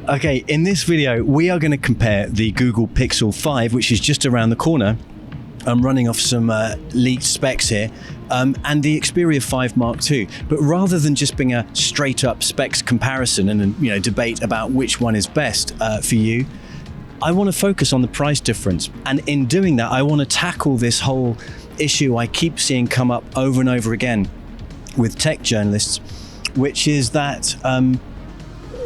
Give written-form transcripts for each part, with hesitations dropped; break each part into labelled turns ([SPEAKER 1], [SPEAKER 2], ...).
[SPEAKER 1] Okay, in this video, we are going to compare the Google Pixel 5, which is just around the corner. I'm running off some leaked specs here, and the Xperia 5 Mark II. But rather than just being a straight up specs comparison and debate about which one is best for you, I want to focus on the price difference. And in doing that, I want to tackle this whole issue I keep seeing come up over and over again with tech journalists, which is that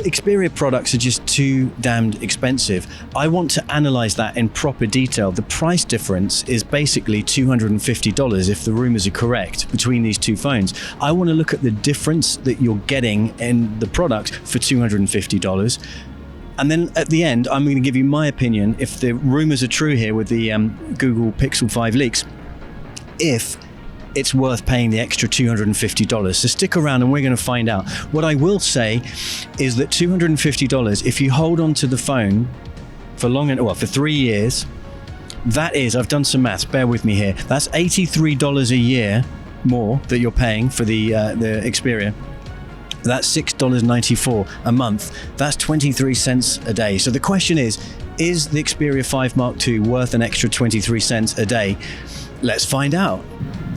[SPEAKER 1] Xperia products are just too damned expensive. I want to analyze that in proper detail. The price difference is basically $250 if the rumors are correct between these two phones. I want to look at the difference that you're getting in the product for $250. And then at the end, I'm going to give you my opinion, if the rumors are true here with the Google Pixel 5 leaks, if it's worth paying the extra $250. So stick around and we're going to find out. What I will say is that $250, if you hold on to the phone for for 3 years, that is, I've done some maths, bear with me here, that's $83 a year more that you're paying for the Xperia. That's $6.94 a month. That's 23 cents a day. So the question is the Xperia 5 Mark II worth an extra 23 cents a day? Let's find out.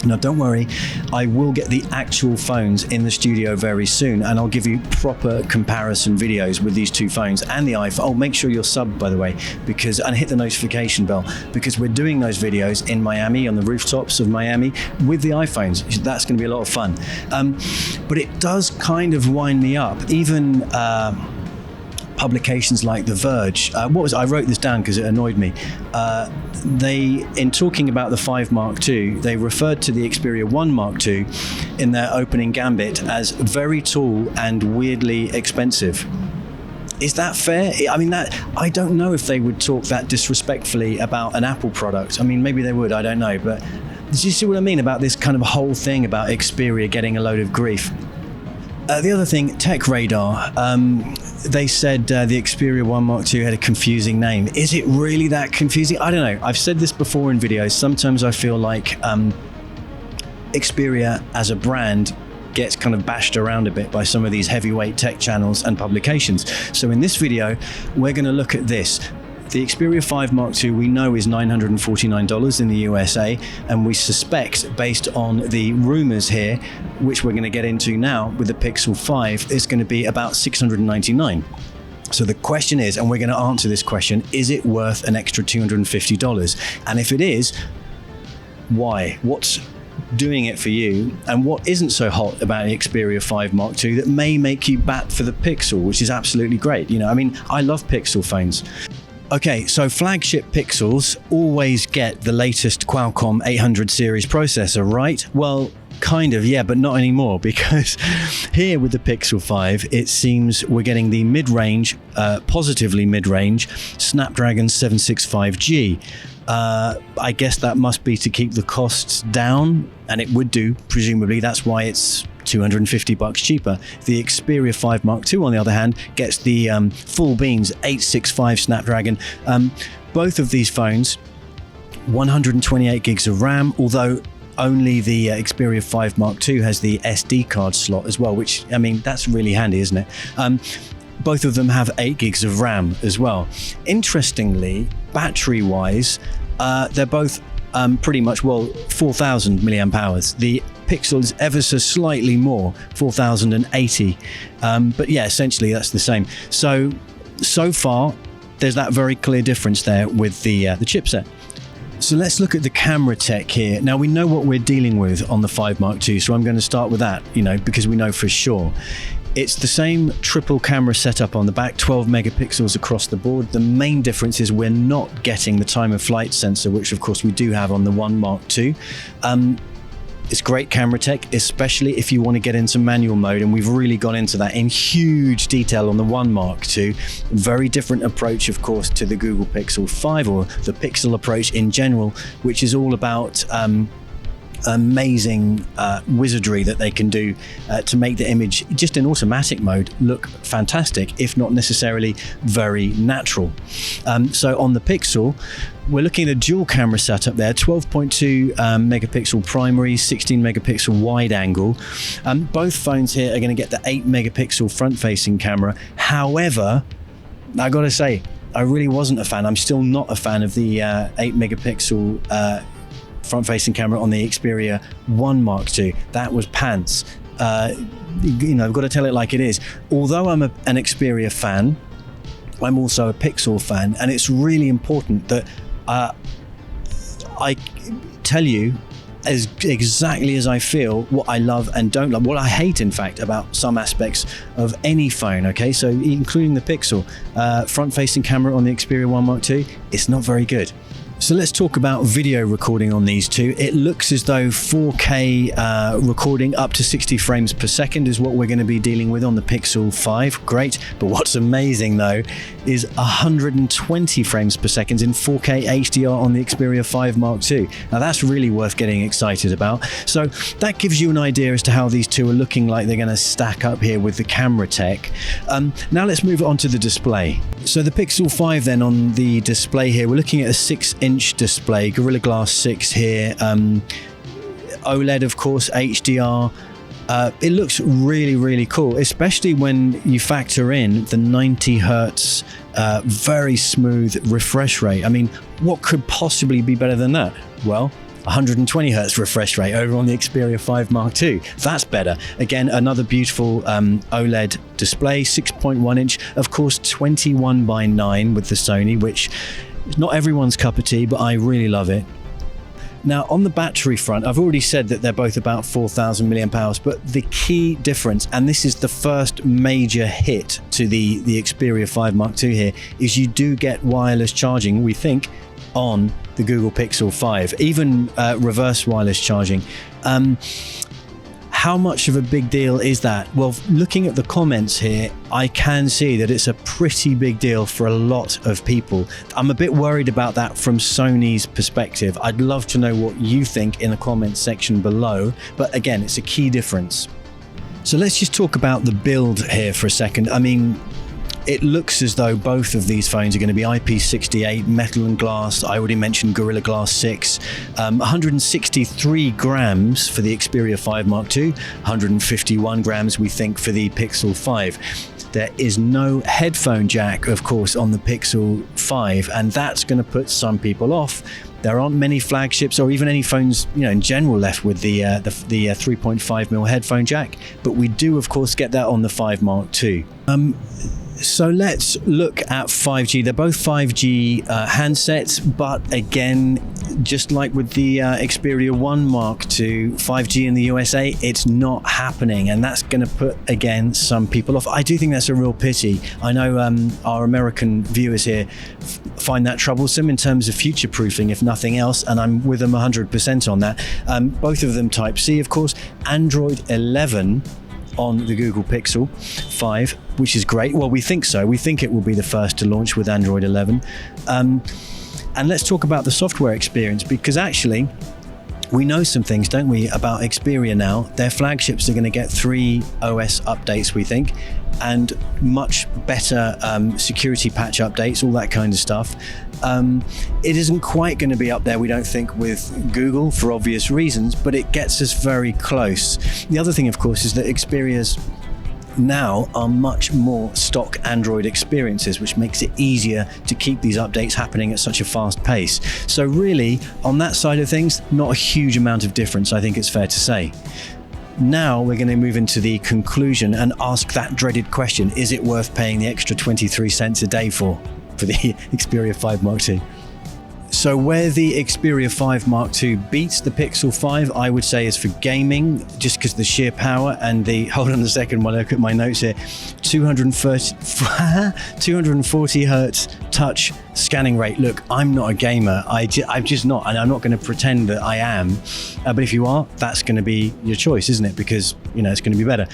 [SPEAKER 1] Now, don't worry, I will get the actual phones in the studio very soon, and I'll give you proper comparison videos with these two phones and the iPhone. Oh, make sure you're subbed, by the way, and hit the notification bell, because we're doing those videos in Miami, on the rooftops of Miami, with the iPhones. That's going to be a lot of fun. But it does kind of wind me up. Even publications like The Verge, I wrote this down because it annoyed me. In talking about the 5 Mark II, they referred to the Xperia 1 Mark II in their opening gambit as very tall and weirdly expensive. Is that fair? I mean, I don't know if they would talk that disrespectfully about an Apple product. I mean, maybe they would, I don't know. But do you see what I mean about this kind of whole thing about Xperia getting a load of grief? The other thing, Tech Radar, they said the Xperia 1 Mark II had a confusing name. Is it really that confusing? I don't know. I've said this before in videos. Sometimes I feel like Xperia as a brand gets kind of bashed around a bit by some of these heavyweight tech channels and publications. So in this video, we're going to look at this. The Xperia 5 Mark II we know is $949 in the USA, and we suspect, based on the rumors here, which we're going to get into now with the Pixel 5, it's going to be about $699. So the question is, and we're going to answer this question, is it worth an extra $250? And if it is, why? What's doing it for you, and what isn't so hot about the Xperia 5 Mark II that may make you bat for the Pixel, which is absolutely great? I mean, I love Pixel phones. Okay, so flagship Pixels always get the latest Qualcomm 800 series processor, right? Well, kind of, yeah, but not anymore, because here with the Pixel 5, it seems we're getting the mid-range, positively mid-range, Snapdragon 765G. I guess that must be to keep the costs down, and it would do, presumably. That's why it's $250 cheaper. The Xperia 5 Mark II, on the other hand, gets the full beans 865 Snapdragon. Both of these phones, 128 gigs of RAM, although only the Xperia 5 Mark II has the SD card slot as well, which, I mean, that's really handy, isn't it? Both of them have 8 gigs of RAM as well. Interestingly, battery-wise, they're both pretty much, 4,000 milliamp hours. The Pixel is ever so slightly more, 4,080. But yeah, essentially that's the same. So far, there's that very clear difference there with the chipset. So let's look at the camera tech here. Now, we know what we're dealing with on the 5 Mark II, so I'm going to start with that, because we know for sure. It's the same triple camera setup on the back, 12 megapixels across the board. The main difference is we're not getting the time of flight sensor, which of course we do have on the 1 Mark II. It's great camera tech, especially if you want to get into manual mode, and we've really gone into that in huge detail on the 1 Mark II. Very different approach, of course, to the Google Pixel 5, or the Pixel approach in general, which is all about amazing wizardry that they can do to make the image, just in automatic mode, look fantastic, if not necessarily very natural. So on the Pixel, we're looking at a dual camera setup there, 12.2 megapixel primary, 16 megapixel wide angle. Both phones here are going to get the 8 megapixel front facing camera. However, I gotta say, I really wasn't a fan. I'm still not a fan of the 8 megapixel front-facing camera on the Xperia 1 Mark II. That was pants. I've got to tell it like it is. Although I'm an Xperia fan, I'm also a Pixel fan, and it's really important that I tell you as exactly as I feel what I love and don't love, what I hate in fact about some aspects of any phone. Okay, so including the Pixel front-facing camera on the Xperia 1 Mark II, it's not very good. So let's talk about video recording on these two. It looks as though 4K recording up to 60 frames per second is what we're going to be dealing with on the Pixel 5. Great. But what's amazing though is 120 frames per second in 4K HDR on the Xperia 5 Mark II. Now that's really worth getting excited about. So that gives you an idea as to how these two are looking like they're going to stack up here with the camera tech. Now let's move on to the display. So the Pixel 5 then, on the display here, we're looking at a 6-inch display, Gorilla Glass 6 here, OLED of course, HDR. It looks really, really cool, especially when you factor in the 90 Hertz very smooth refresh rate. I mean, what could possibly be better than that? Well, 120 Hertz refresh rate over on the Xperia 5 Mark II. That's better. Again, another beautiful OLED display, 6.1 inch, of course 21:9 with the Sony, which is not everyone's cup of tea, but I really love it. Now on the battery front, I've already said that they're both about 4,000 milliamp hours, but the key difference, and this is the first major hit to the Xperia 5 Mark II here, is you do get wireless charging, we think, on the Google Pixel 5, even reverse wireless charging. How much of a big deal is that? Well, looking at the comments here, I can see that it's a pretty big deal for a lot of people. I'm a bit worried about that from Sony's perspective. I'd love to know what you think in the comments section below, but again, it's a key difference. So let's just talk about the build here for a second. I mean, it looks as though both of these phones are going to be IP68, metal and glass. I already mentioned Gorilla Glass 6. 163 grams for the Xperia 5 Mark II, 151 grams we think for the Pixel 5. There is no headphone jack, of course, on the Pixel 5, and that's going to put some people off. There aren't many flagships or even any phones, in general left with the 3.5mm headphone jack, but we do, of course, get that on the 5 Mark II. So let's look at 5G. They're both 5G handsets, but again, just like with the Xperia 1 Mark II, 5G in the USA, it's not happening, and that's going to put, again, some people off. I do think that's a real pity. I know our American viewers here find that troublesome in terms of future-proofing, if nothing else, and I'm with them 100% on that. Both of them Type-C, of course. Android 11 on the Google Pixel 5, which is great. Well, we think so. We think it will be the first to launch with Android 11. And let's talk about the software experience, because actually we know some things, don't we, about Xperia now. Their flagships are going to get 3 OS updates, we think, and much better security patch updates, all that kind of stuff. It isn't quite going to be up there, we don't think, with Google for obvious reasons, but it gets us very close. The other thing, of course, is that Xperia's now are much more stock Android experiences, which makes it easier to keep these updates happening at such a fast pace. So really, on that side of things, not a huge amount of difference, I think it's fair to say. Now we're going to move into the conclusion and ask that dreaded question: is it worth paying the extra 23 cents a day for the Xperia 5 Mark II? So where the Xperia 5 Mark II beats the Pixel 5, I would say, is for gaming, just because of the sheer power and the, hold on a second while I look at my notes here, 240 Hertz touch scanning rate. Look, I'm not a gamer. I'm just not, and I'm not going to pretend that I am. But if you are, that's going to be your choice, isn't it? Because, it's going to be better.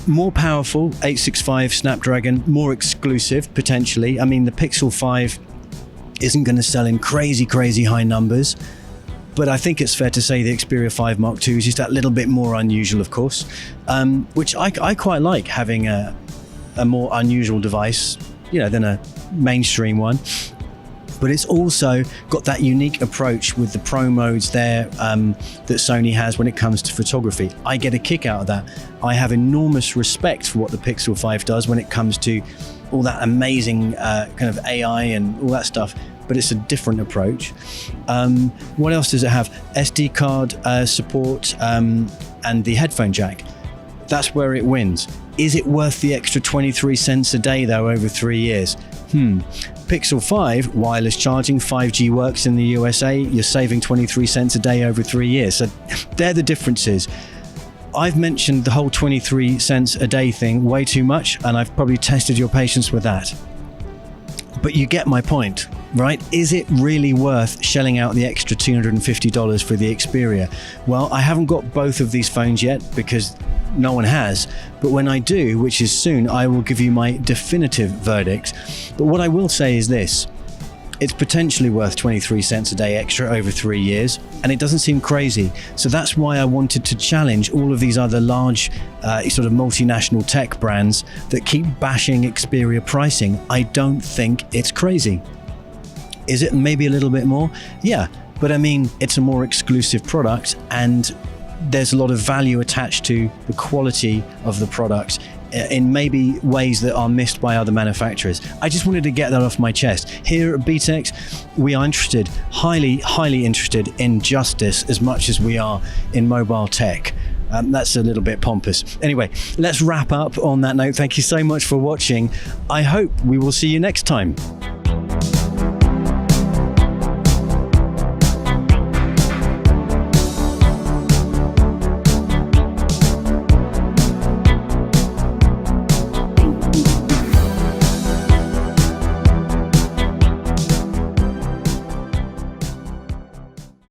[SPEAKER 1] More powerful, 865 Snapdragon, more exclusive, potentially. I mean, the Pixel 5 isn't going to sell in crazy high numbers, but I think it's fair to say the Xperia 5 Mark II is just that little bit more unusual, of course, which I quite like, having a more unusual device, than a mainstream one. But it's also got that unique approach with the pro modes there that Sony has when it comes to photography. I get a kick out of that. I have enormous respect for what the Pixel 5 does when it comes to all that amazing kind of AI and all that stuff, but it's a different approach. What else does it have? SD card support and the headphone jack. That's where it wins. Is it worth the extra 23 cents a day though over 3 years? Pixel 5, wireless charging, 5G works in the USA, you're saving 23 cents a day over 3 years. So they're the differences. I've mentioned the whole 23 cents a day thing way too much, and I've probably tested your patience with that. But you get my point, right? Is it really worth shelling out the extra $250 for the Xperia? Well, I haven't got both of these phones yet because no one has, but when I do, which is soon, I will give you my definitive verdict. But what I will say is this: it's potentially worth 23 cents a day extra over 3 years, and it doesn't seem crazy. So that's why I wanted to challenge all of these other large sort of multinational tech brands that keep bashing Xperia pricing. I don't think it's crazy. Is it maybe a little bit more? Yeah, but I mean, it's a more exclusive product, and there's a lot of value attached to the quality of the product in maybe ways that are missed by other manufacturers. I just wanted to get that off my chest. Here at BTEX, we are interested, highly interested in justice as much as we are in mobile tech. That's a little bit pompous. Anyway, let's wrap up on that note. Thank you so much for watching. I hope we will see you next time.